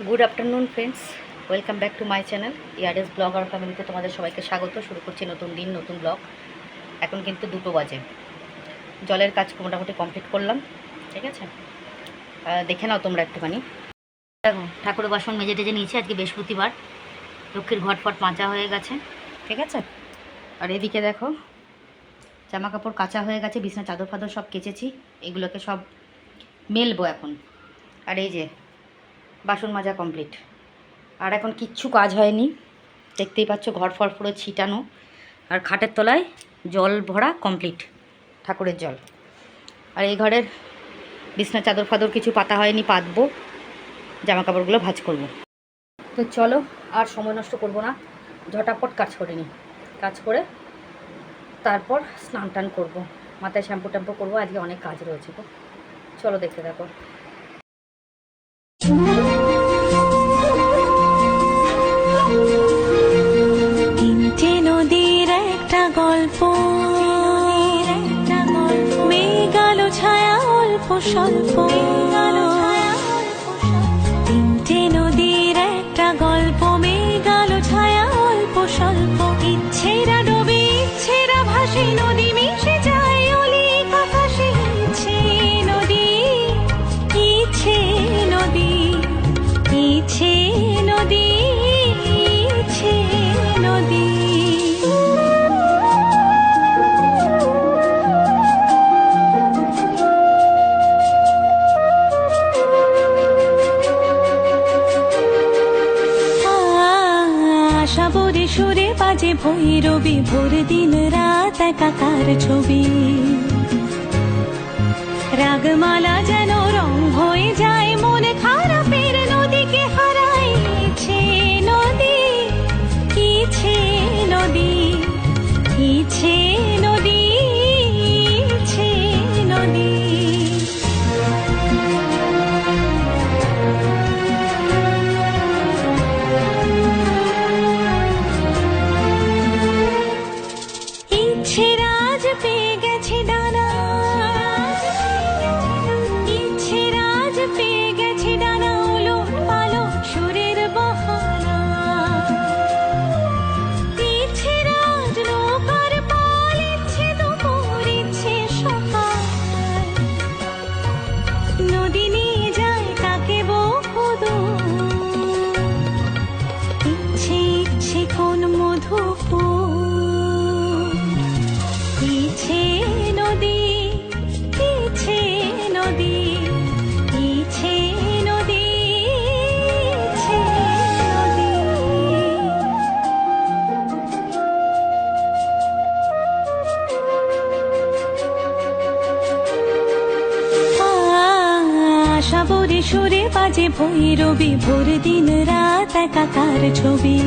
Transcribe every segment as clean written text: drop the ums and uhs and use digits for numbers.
Good afternoon friends, welcome back to my channel ইয়ারডেস blog আর ফ্যামিলিতে তোমাদের সবাইকে স্বাগত। শুরু করছি নতুন দিন, নতুন ব্লগ। এখন কিন্তু 2টো বাজে। জলের কাজ মোটামুটি কমপ্লিট করলাম, ঠিক আছে। দেখে নাও তোমরা একটুখানি। দেখো, ঠাকুরের বাসন মেজে টেজে নিয়েছি। আজকে বৃহস্পতিবার, লক্ষ্মীর ঘটফট মাজা হয়ে গেছে, ঠিক আছে। আর এদিকে দেখো, জামা কাপড় কাচা হয়ে গেছে, বিছনা চাদর ফাদর সব কেচেছি। এগুলোকে সব মেলবো এখন। আর এই যে বাসন মাজা কমপ্লিট। আর এখন কিচ্ছু কাজ হয়নি, দেখতেই পাচ্ছ ঘর ফর পুরো ছিটানো। আর খাটের তলায় জল ভরা কমপ্লিট, ঠাকুরের জল। আর এই ঘরের বিছনা চাদর ফাদর কিছু পাতা হয়নি, পাতবো, জামা কাপড়গুলো ভাঁজ করব। তো চলো, আর সময় নষ্ট করব না, ঝটাপট কাজ করে নিই। কাজ করে তারপর স্নান টান করবো, মাথায় শ্যাম্পু ট্যাম্পু করবো। আজকে অনেক কাজ রয়েছে। তো চলো দেখতে থাকো। তিনটে নদীর একটা গল্প, মেঘালো ছায়া অল্প স্বল্প। তিনটে নদীর একটা গল্প, মেঘালো ছায়া অল্প স্বল্প। ইচ্ছেরা ডোবে, ইচ্ছেরা ভাসে, নদী মিশে যায় অলিক আকাশে। ইচ্ছে নদী, ইচ্ছে নদী, ইচ্ছে নদী, ইচ্ছে নদী। সাবরে সুরে বাজে ভৈরবী, ভোর দিন রাত একাকার ছবি। রাগমালা যেন রং হয়ে যায়, মন খারাপের নদীকে হারায়। ইচ্ছে নদী, ইচ্ছে নদী, ইচ্ছে নদী, ইচ্ছে নদী। ইচ্ছে রাজ পেয়ে গেছে ডানা, ইচ্ছে রাজ পেয়ে গেছে ডানা, ওলট পালট সুরের বাহানা। ইচ্ছে রাজ নৌকার পাল, ইচ্ছে দুপুর, ইচ্ছে সকাল। নদী নিয়ে যায় তাকে বহুদূর। ইচ্ছে ইচ্ছে কোন মধুপুর। ইচ্ছে নদী, ইচ্ছে নদী, ইচ্ছে নদী, ইচ্ছে নদী। সাবরে সুরে বাজে ভৈরবী, ভোর দিন রাত একাকার ছবি।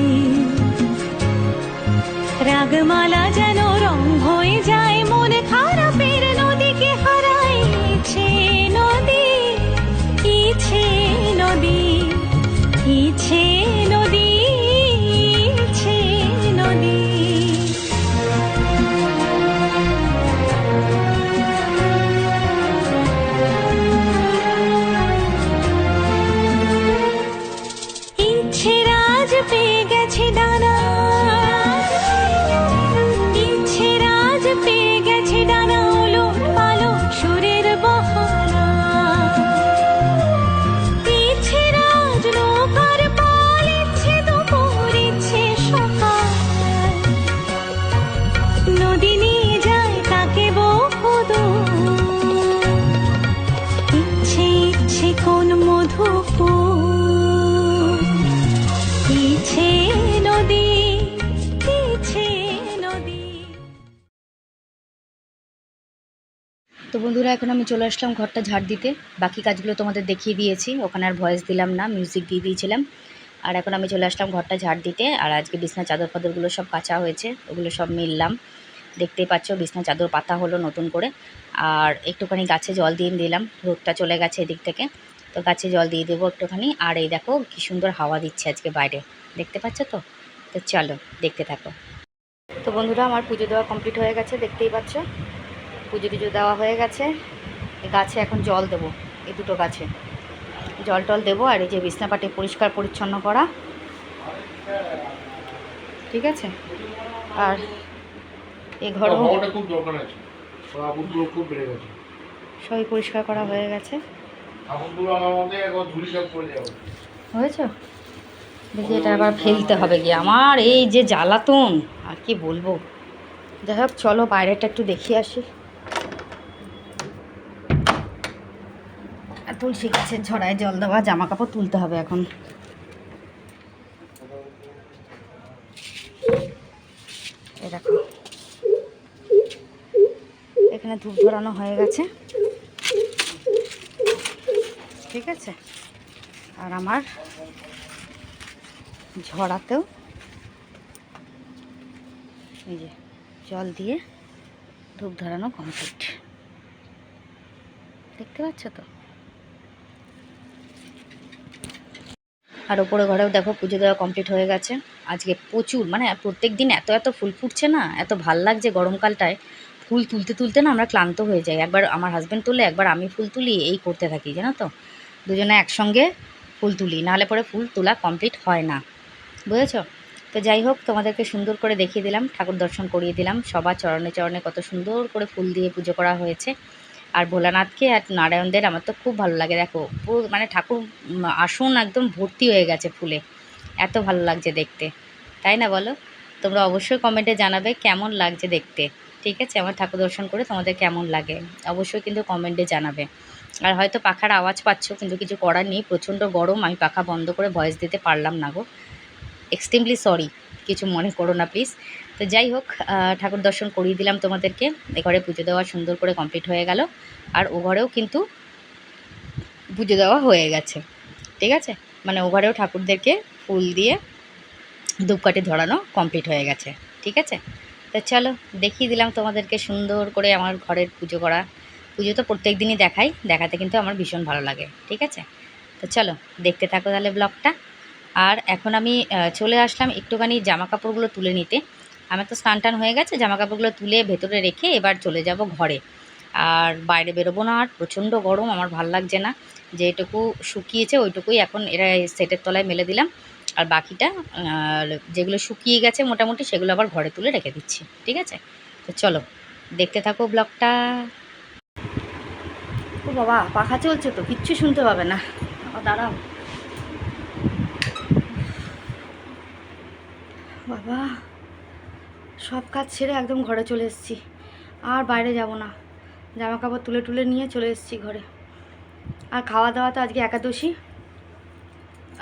রাগমালা যেন রং হয়ে যায়, মন খারাপের নদীকে হারায়। ইচ্ছে নদী, ইচ্ছে নদী, ইচ্ছে নদী, ইচ্ছে নদী। ইচ্ছে রাজ পেয়ে গেছে ডানা, ইচ্ছে রাজ পেয়ে গেছে ডানা, ওলট পালট সুরের বাহানা। ইচ্ছে রাজ নৌকার পাল, ইচ্ছে দুপুর, ইচ্ছে সকাল। নদী নিয়ে যায় তাকে বহুদূর। ইচ্ছে ইচ্ছে কোন মধুপুর। ইচ্ছে নদী, ইচ্ছে নদী। তো বন্ধুরা, এখন আমি চলে আসলাম ঘরটা ঝাড় দিতে। বাকি কাজগুলো তোমাদের দেখিয়ে দিয়েছি, ওখানে আর ভয়েস দিলাম না, মিউজিক দিয়ে দিয়েছিলাম। আর এখন আমি চলে আসলাম ঘরটা ঝাড় দিতে। আর আজকে বিছনা চাদর ফাদরগুলো সব কাচা হয়েছে, ওগুলো সব মিললাম। দেখতেই পাচ্ছ বিছনা চাদর পাতা হলো নতুন করে। আর একটুখানি গাছে জল দিয়ে দিলাম, রোদটা চলে গেছে এদিক থেকে, তো গাছে জল দিয়ে দেবো একটুখানি। আর এই দেখো কি সুন্দর হাওয়া দিচ্ছে আজকে বাইরে, দেখতে পাচ্ছ তো। তো চলো দেখতে থাকো। তো বন্ধুরা, আমার পুজো দেওয়া কমপ্লিট হয়ে গেছে, দেখতেই পাচ্ছ। পুজো টুজো দেওয়া হয়ে গেছে। গাছে এখন জল দেবো, এই দুটো গাছে। জল টল দেবো। আর এই যে বিছনাপাটি পরিষ্কার পরিচ্ছন্ন করা, ঠিক আছে। আর এই ঘরও খুব দরকার আছে, আবুগুলো খুব বেড়ে গেছে, সবই পরিষ্কার করা হয়ে গেছে। আবুগুলো আমার মধ্যে একবার ধুলি সব পড়ে যাবে। হয়েছে, দেখি এটা আবার ফেলতে হবে গিয়ে। আমার এই যে জ্বালাতন আর কি বলবো। যাই হোক চলো বাইরেটা একটু দেখিয়ে আসি। আর তুলসী গাছের ঝড়ায় জল দেওয়া, জামা কাপড় তুলতে হবে এখন। এই দেখো এখানে ধূপ ধরানো হয়ে গেছে, ঠিক আছে। আর আমার ঝরাতেও এই যে জল দিয়ে ধূপ ধরানো কমপ্লিট, দেখতে পাচ্ছ তো। আর ওপরে ঘরেও দেখো পুজো দেওয়া কমপ্লিট হয়ে গেছে। আজকে প্রচুর, মানে প্রত্যেক দিন এত এত ফুল ফুটছে না, এত ভাল লাগছে গরমকালটায়। ফুল তুলতে তুলতে না আমরা ক্লান্ত হয়ে যাই। একবার আমার হাজব্যান্ড তুলে, একবার আমি ফুল তুলি, এই করতে থাকি জানো তো। দুজনে একসঙ্গে ফুল তুলি, নাহলে পরে ফুল তোলা কমপ্লিট হয় না, বুঝেছ। তো যাই হোক তোমাদেরকে সুন্দর করে দেখিয়ে দিলাম, ঠাকুর দর্শন করিয়ে দিলাম। সবার চরণে চরণে কত সুন্দর করে ফুল দিয়ে পুজো করা হয়েছে। আর ভোলানাথকে আর নারায়ণদের আমার তো খুব ভালো লাগে। দেখো পুরো মানে ঠাকুর আসন একদম ভর্তি হয়ে গেছে ফুলে, এত ভালো লাগছে দেখতে, তাই না বলো? তোমরা অবশ্যই কমেন্টে জানাবে কেমন লাগছে দেখতে, ঠিক আছে। আমার ঠাকুর দর্শন করে তোমাদের কেমন লাগে অবশ্যই কিন্তু কমেন্টে জানাবে। আর হয়তো পাখার আওয়াজ পাচ্ছ, কিন্তু কিছু করার নেই, প্রচণ্ড গরম। আমি পাখা বন্ধ করে ভয়েস দিতে পারলাম না গো, এক্সট্রিমলি সরি, কিছু মনে করো না প্লিজ। তো যাই হোক ঠাকুর দর্শন করিয়ে দিলাম তোমাদেরকে। এ ঘরে পুজো দেওয়া সুন্দর করে কমপ্লিট হয়ে গেল। আর ও ঘরেও কিন্তু পুজো দেওয়া হয়ে গেছে, ঠিক আছে। মানে ও ঘরেও ঠাকুরদেরকে ফুল দিয়ে ধূপকাঠি ধরানো কমপ্লিট হয়ে গেছে, ঠিক আছে। তো চলো দেখিয়ে দিলাম তোমাদেরকে সুন্দর করে আমার ঘরের পুজো করা। পুজো তো প্রত্যেক দিনই দেখাই, দেখাতে কিন্তু আমার ভীষণ ভালো লাগে, ঠিক আছে। তো চলো দেখতে থাকো তাহলে ব্লগটা। আর এখন আমি চলে আসলাম একটুখানি জামা কাপড়গুলো তুলে নিতে। আমার তো স্নান টান হয়ে গেছে, জামা কাপড়গুলো তুলে ভেতরে রেখে এবার চলে যাব ঘরে। আর বাইরে বেরোবো না, আর প্রচণ্ড গরম, আমার ভাল লাগছে না। যেটুকু শুকিয়েছে ওইটুকুই এখন এরা সেটের তলায় মেলে দিলাম। আর বাকিটা যেগুলো শুকিয়ে গেছে মোটামুটি সেগুলো আবার ঘরে তুলে রেখে দিচ্ছি, ঠিক আছে। তো চলো দেখতে থাকো ব্লগটা। ও বাবা, পাখা চলছে তো কিচ্ছু শুনতে পাবে না। দাঁড়াও বাবা, সব কাজ ছেড়ে একদম ঘরে চলে এসেছি, আর বাইরে যাব না। জামা কাপড় তুলে তুলে নিয়ে চলে এসেছি ঘরে। আর খাওয়া দাওয়া তো আজকে একাদশী,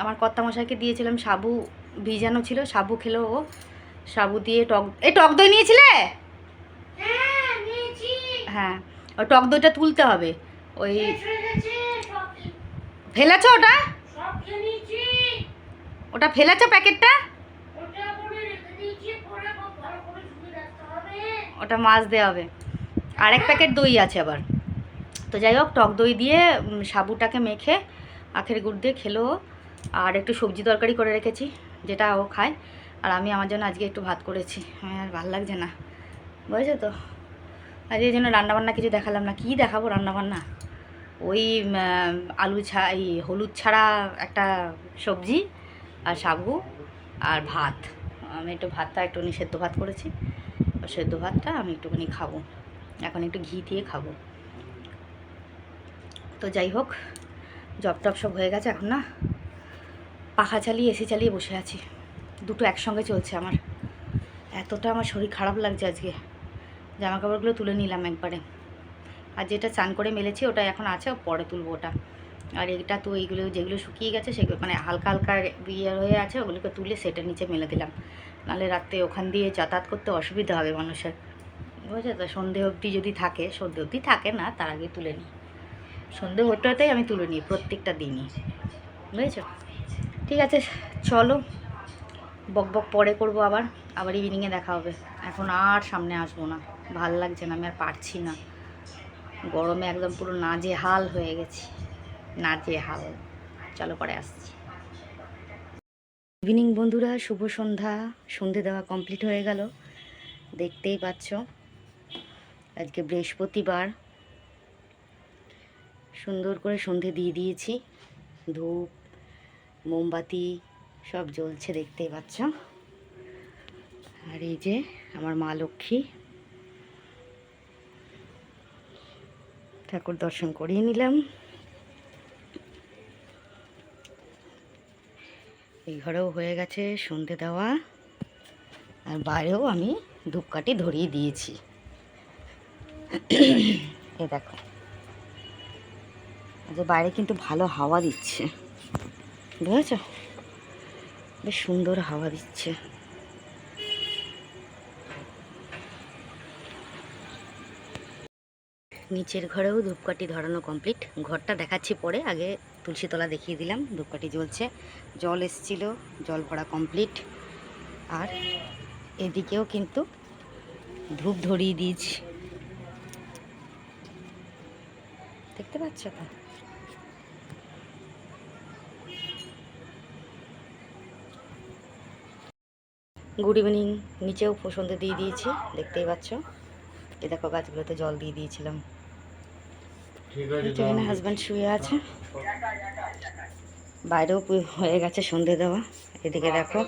আমার কর্তামশাইকে দিয়েছিলাম, সাবু ভিজানো ছিল, সাবু খেলো ও। সাবু দিয়ে টক দই নিয়েছিলে? হ্যাঁ, ওই টক দইটা তুলতে হবে। ওই ফেলেছ ওটা, ওটা ফেলেছ প্যাকেটটা, ওটা মাছ দেওয়া হবে। আরেক প্যাকেট দই আছে আবার। তো যাই হোক টক দই দিয়ে সাবুটাকে মেখে আখের গুড় দিয়ে খেলো। আর একটু সবজি তরকারি করে রেখেছি যেটা ও খায়। আর আমি আমার জন্য আজকে একটু ভাত করেছি, আর ভালো লাগছে না, বুঝেছো তো। আর এই জন্য রান্নাবান্না কিছু দেখালাম না। কী দেখাবো রান্নাবান্না, ওই এই হলুদ ছাড়া একটা সবজি আর সাবু আর ভাত। আমি একটু ভাতটা একটুখানি সেদ্ধ ভাত করেছি, সেদ্ধ ভাতটা আমি একটুখানি খাবো, এখন একটু ঘি দিয়ে খাবো। তো যাই হোক জব টপ সব হয়ে গেছে, এখন না পাখা চালিয়ে এসি চালিয়ে বসে আছি, দুটো একসঙ্গে চলছে আমার। এতটা আমার শরীর খারাপ লাগছে আজকে। জামা কাপড়গুলো তুলে নিলাম একবারে, আর যেটা চান করে মেলেছি ওটা এখন আছে, পরে তুলবো ওটা। আর এটা তো এইগুলো যেগুলো শুকিয়ে গেছে সেগুলো মানে হালকা হালকা ইয়ে হয়ে আছে, ওগুলোকে তুলে সেটার নিচে মেলে দিলাম। নাহলে রাত্রে ওখান দিয়ে যাতায়াত করতে অসুবিধা হবে মানুষের, বুঝেছো তো। সন্ধে অবধি যদি থাকে, সন্ধে অবধি থাকে না, তার আগে তুলে নিই। সন্ধে হতে হতেই আমি তুলে নিই প্রত্যেকটা দিনই, বুঝেছো। ঠিক আছে চলো, বক বক পরে করবো, আবার আবার ইভিনিংয়ে দেখা হবে। এখন আর সামনে আসবো না, ভাল লাগছে না, আমি আর পারছি না। গরমে একদম পুরো নাজেহাল হয়ে গেছি, নাজেহাল। চলো পরে আসছি। ইভিনিং বন্ধুরা, শুভ সন্ধ্যা। সন্ধে দেওয়া কমপ্লিট হয়ে গেল, দেখতেই পাচ্ছ। আজকে বৃহস্পতিবার, সুন্দর করে সন্ধে দিয়ে দিয়েছি। ধূপ মোমবাতি সব জ্বলছে, দেখতেই পাচ্ছ। আর এই যে আমার মা লক্ষ্মী, ঠাকুর দর্শন করিয়ে নিলাম। এই ঘরেও হয়ে গেছে সন্ধে দেওয়া, আর বাইরেও আমি ধূপকাঠি ধরিয়ে দিয়েছি। এ দেখো, যে বাইরে কিন্তু ভালো হাওয়া দিচ্ছে, বুঝেছ? বেশ সুন্দর হাওয়া দিচ্ছে। নিচের ঘরেও ধূপকাঠি ধরানো কমপ্লিট। ঘরটা দেখাচ্ছি পরে, আগে তুলসীতলা দেখিয়ে দিলাম। ধূপকাঠি জ্বলছে, জল এসছিল, জল ভরা কমপ্লিট। আর এদিকেও কিন্তু ধূপ ধরিয়ে দিয়েছি, দেখতে পাচ্ছ তো? Good evening. নিচেও সন্ধে দিয়ে দিয়েছি, দেখতেই পাচ্ছ। এ দেখো, গাছগুলোতে জল দিয়ে দিয়েছিলাম। ঠিক আছে, এখানে হাজব্যান্ড শুয়ে আছে, বাইরেও হয়ে গেছে সন্ধে দেওয়া। এদিকে দেখো,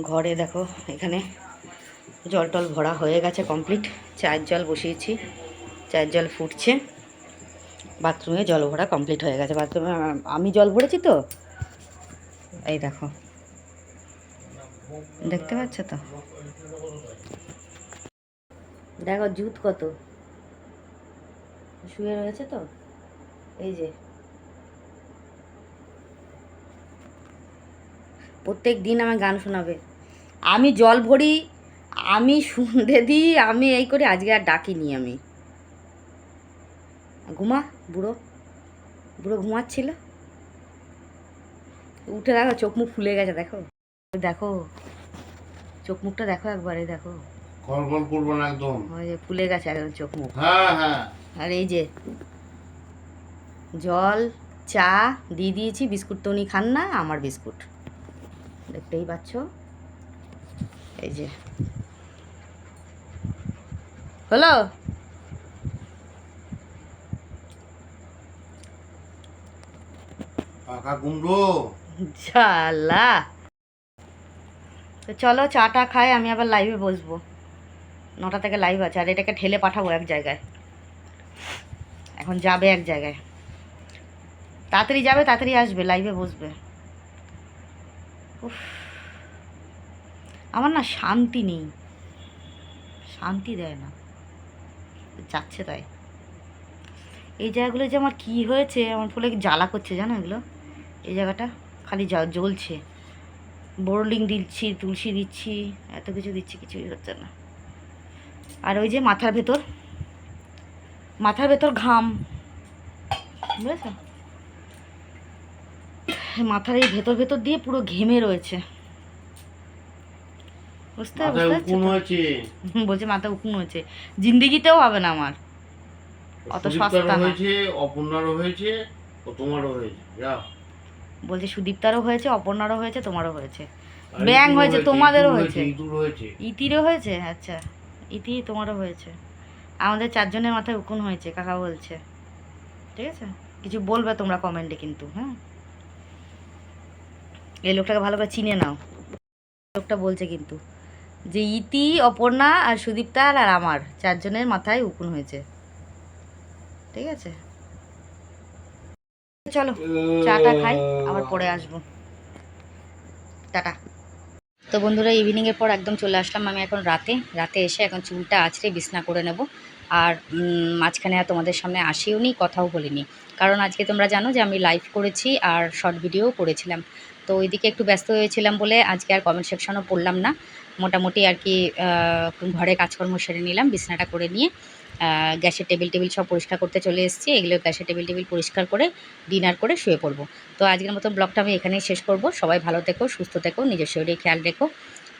ঘরে দেখো, এখানে জল টল ভরা হয়ে গেছে কমপ্লিট। চায়ের জল বসিয়েছি, চায়ের জল ফুটছে। বাথরুমে জল ভরা কমপ্লিট হয়ে গেছে। বাথরুমে আমি জল ভরেছি তো, এই দেখো, দেখতে পাচ্ছ তো? দেখো জুত কত শুয়ে রয়েছে তো, এই যে। প্রত্যেক দিন আমার গান শোনাবে, আমি জল ভরি, আমি সন্ধে দিই, আমি এই করি। আজকে আর ডাকিনি আমি। ঘুমা, বুড়ো বুড়ো ঘুমাচ্ছিল, উঠে দেখো, চোখ মুখ ফুলে গেছে। দেখো দেখো, চোখ মুখটা দেখো একবারে, দেখো কলকল করবো না একদম। ওই যে ফুলে গেছে একদম চোখ মুখ। হ্যাঁ হ্যাঁ, আর এই যে জল চা দিয়ে দিয়েছি, বিস্কুট তো উনি খান না, আমার বিস্কুট, দেখতেই পাচ্ছ। এই যে হলো। পাকা কুমড়ো। ঝালা। তো চলো চাটা খাই, আমি আবার লাইভে বসবো। 9টা থেকে লাইভ আছে, আর এটাকে ঠেলে পাঠাবো এক জায়গায়। এখন যাবে এক জায়গায়, তাড়াতাড়ি যাবে, তাড়াতাড়ি আসবে, লাইভে বসবে। উফ, আমার না শান্তি নেই, শান্তি দেয় না, যাচ্ছে তাই। এই জায়গাগুলো যে আমার কী হয়েছে, আমার ফুলে জ্বালা করছে জানো এগুলো। এই জায়গাটা খালি জ্বলছে। বোরলিং দিচ্ছি, তুলসী দিচ্ছি, এত কিছু দিচ্ছি, কিছুই হচ্ছে না। আর ওই যে মাথার ভেতর ঘাম, বুঝেছ? মাথার এই ভেতর দিয়ে পুরো ঘেমে রয়েছে, বুঝতে পারছো? বলছে মাথা উকুন হয়েছে, জিন্দিগিতেও হবে না আমার, অত সস্তা না। হয়েছে, অপর্ণারও হয়েছে, ও তোমারও হয়েছে। যা বলছে সুদীপ্তারও হয়েছে, অপর্ণারও হয়েছে, তোমারও হয়েছে, ব্যাং হয়েছে, তোমাদেরও হয়েছে, ইতিরও হয়েছে। আচ্ছা, ইতি তোমারও হয়েছে, আমাদের 4 জনের মাথায় উকুন হয়েছে, কাকা বলছে। ঠিক আছে, কিছু বলবে তোমরা কমেন্টে কিন্তু। হ্যাঁ, এই লোকটাকে ভালো করে চিনে নাও। লোকটা বলছে কিন্তু যে ইতি, অপর্ণা আর সুদীপ্তার আর আমার 4 জনের মাথায় উকুন হয়েছে। ঠিক আছে, চলো চাটা খাই, আবার পরে আসবো। টাটা। তো বন্ধুরা, ইভিনিংয়ের পর একদম চলে আসলাম আমি এখন রাতে এসে এখন চুলটা আঁচড়ে বিছনা করে নেব। আর মাঝখানে আর তোমাদের সামনে আসিও নি, কথাও বলিনি, কারণ আজকে তোমরা জানো যে আমি লাইভ করেছি আর শর্ট ভিডিও করেছিলাম। তো ওইদিকে একটু ব্যস্ত হয়েছিলাম বলে আজকে আর কমেন্ট সেকশনও পড়লাম না। মোটামুটি আর কি ঘরে কাজকর্ম সেরে নিলাম, বিছনাটা করে নিয়ে গ্যাসের টেবিল সব পরিষ্কার করতে চলে এসেছি। এগুলো গ্যাসের টেবিল পরিষ্কার করে ডিনার করে শুয়ে পড়বো। তো আজকের মতো ব্লগটা আমি এখানেই শেষ করব। সবাই ভালো থেকো, সুস্থ থেকো, নিজের শরীরে খেয়াল রেখো,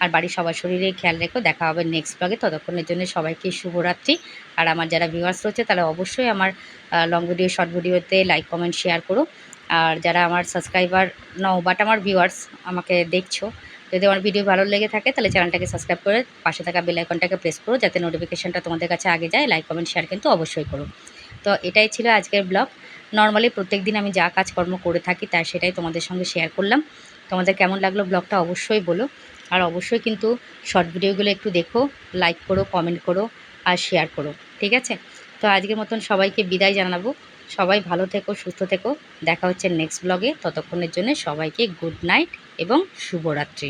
আর বাড়ির সবার শরীরে খেয়াল রেখো। দেখা হবে নেক্সট ব্লগে, ততক্ষণের জন্য সবাইকে শুভরাত্রি। আর আমার যারা ভিউয়ার্স রয়েছে তারা অবশ্যই আমার লং ভিডিও শর্ট ভিডিওতে লাইক কমেন্ট শেয়ার করো। আর যারা আমার সাবস্ক্রাইবার নও বাট আমার ভিউয়ার্স আমাকে দেখছো, যদি আমার ভিডিও ভালো লেগে থাকে তাহলে চ্যানেলটাকে সাবস্ক্রাইব করে পাশে থাকা বেল আইকনটাকে প্রেস করো, যাতে নোটিফিকেশনটা তোমাদের কাছে আগে যায়। লাইক কমেন্ট শেয়ার কিন্তু অবশ্যই করো। তো এটাই ছিল আজকের ব্লগ। নর্মালি প্রত্যেকদিন আমি যা কাজকর্ম করে থাকি তা সেটাই তোমাদের সঙ্গে শেয়ার করলাম। তোমাদের কেমন লাগলো ব্লগটা অবশ্যই বলো। আর অবশ্যই কিন্তু শর্ট ভিডিওগুলো একটু দেখো, লাইক করো, কমেন্ট করো আর শেয়ার করো, ঠিক আছে? তো আজকের মতন সবাইকে বিদায় জানাবো। সবাই ভালো থেকো, সুস্থ থেকো। দেখা হচ্ছে নেক্সট ব্লগে। ততক্ষণের জন্য সবাইকে গুড নাইট এবং শুভরাত্রি।